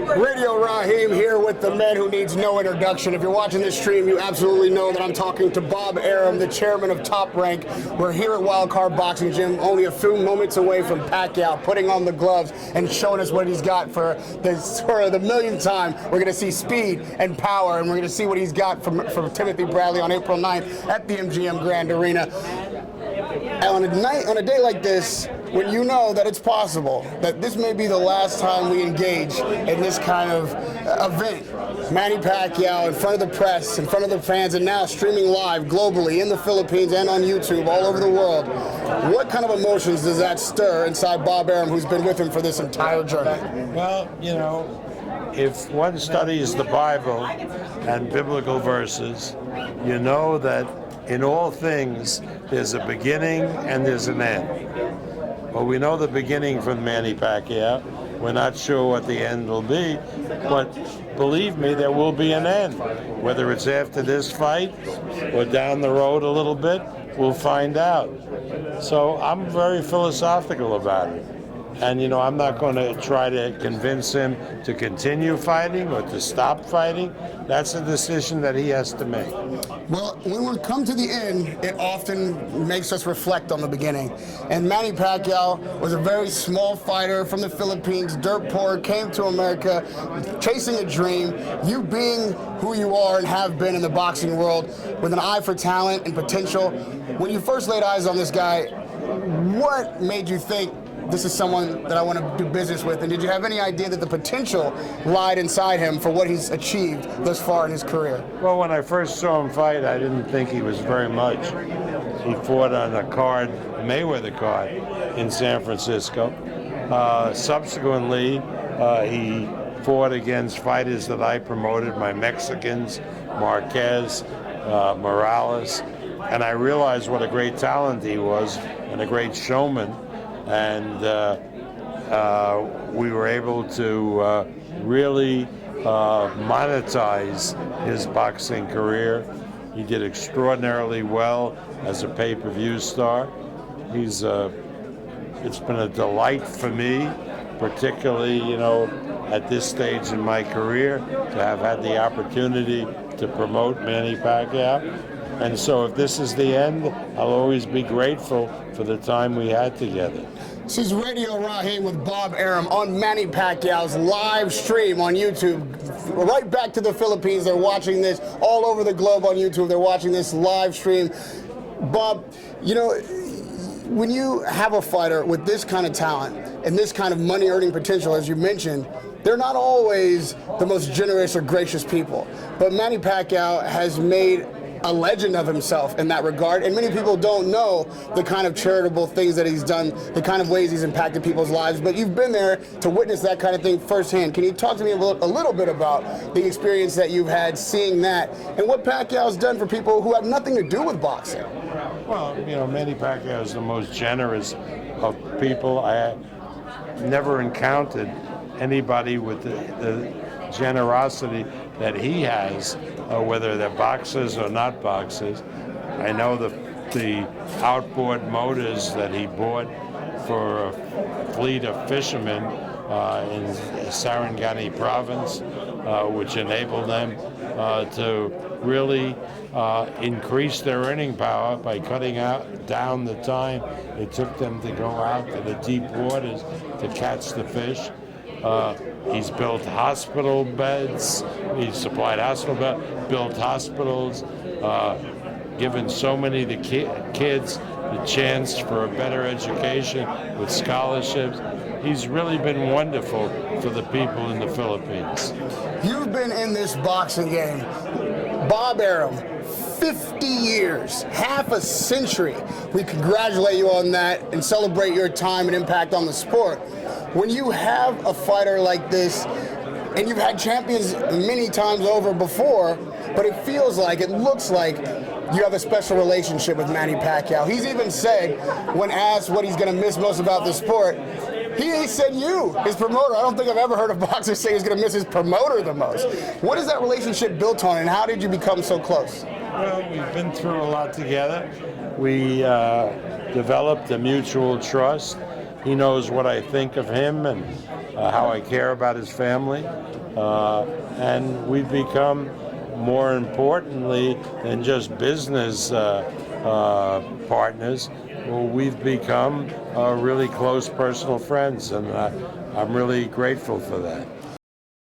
Radio Rahim here with the man who needs no introduction. If you're watching this stream, you absolutely know that I'm talking to Bob Arum, the chairman of Top Rank. We're here at Wildcard Boxing Gym, only a few moments away from Pacquiao putting on the gloves and showing us what he's got for the millionth time. We're going to see speed and power, and we're going to see what he's got from Timothy Bradley on April 9th at the MGM Grand Arena. And on a day like this, when you know that it's possible that this may be the last time we engage in this kind of event, Manny Pacquiao in front of the press, in front of the fans, and now streaming live globally in the Philippines and on YouTube all over the world, what kind of emotions does that stir inside Bob Arum, who's been with him for this entire journey? Well, you know, if one studies the Bible and biblical verses, you know that in all things there's a beginning and there's an end. Well, we know the beginning from Manny Pacquiao. We're not sure what the end will be, but believe me, there will be an end. Whether it's after this fight or down the road a little bit, we'll find out. So I'm very philosophical about it. And, you know, I'm not going to try to convince him to continue fighting or to stop fighting. That's a decision that he has to make. Well, when we come to the end, it often makes us reflect on the beginning. And Manny Pacquiao was a very small fighter from the Philippines, dirt poor, came to America, chasing a dream. You being who you are and have been in the boxing world with an eye for talent and potential. When you first laid eyes on this guy, what made you think, this is someone that I want to do business with? And did you have any idea that the potential lied inside him for what he's achieved thus far in his career? Well, when I first saw him fight, I didn't think he was very much. He fought on a card, Mayweather card, in San Francisco. Subsequently, he fought against fighters that I promoted, my Mexicans, Marquez, Morales, and I realized what a great talent he was and a great showman. And we were able to really monetize his boxing career. He did extraordinarily well as a pay-per-view star. It's been a delight for me, particularly, you know, at this stage in my career, to have had the opportunity to promote Manny Pacquiao. And so if this is the end, I'll always be grateful for the time we had together. This is Radio Rahim with Bob Arum on Manny Pacquiao's live stream on YouTube. Right back to the Philippines. They're watching this all over the globe on YouTube. They're watching this live stream. Bob, you know, when you have a fighter with this kind of talent and this kind of money-earning potential, as you mentioned, they're not always the most generous or gracious people. But Manny Pacquiao has made a legend of himself in that regard, and many people don't know the kind of charitable things that he's done, the kind of ways he's impacted people's lives, but you've been there to witness that kind of thing firsthand. Can you talk to me a little bit about the experience that you've had seeing that, and what Pacquiao's done for people who have nothing to do with boxing? Well, you know, Manny Pacquiao is the most generous of people. I never encountered anybody with the generosity that he has, whether they're boxers or not boxers. I know the outboard motors that he bought for a fleet of fishermen in Sarangani province, which enabled them to really increase their earning power by cutting down the time it took them to go out to the deep waters to catch the fish. He's built hospital beds, he's supplied hospital beds, built hospitals, given so many of the kids the chance for a better education with scholarships. He's really been wonderful for the people in the Philippines. You've been in this boxing game, Bob Arum, 50 years, half a century. We congratulate you on that and celebrate your time and impact on the sport. When you have a fighter like this, and you've had champions many times over before, but it feels like, it looks like you have a special relationship with Manny Pacquiao. He's even said, when asked what he's going to miss most about the sport, he said you, his promoter. I don't think I've ever heard a boxer say he's going to miss his promoter the most. What is that relationship built on, and how did you become so close? Well, we've been through a lot together. We developed a mutual trust. He knows what I think of him, and how I care about his family, and we've become, more importantly than just business partners, well, we've become really close personal friends, and I'm really grateful for that.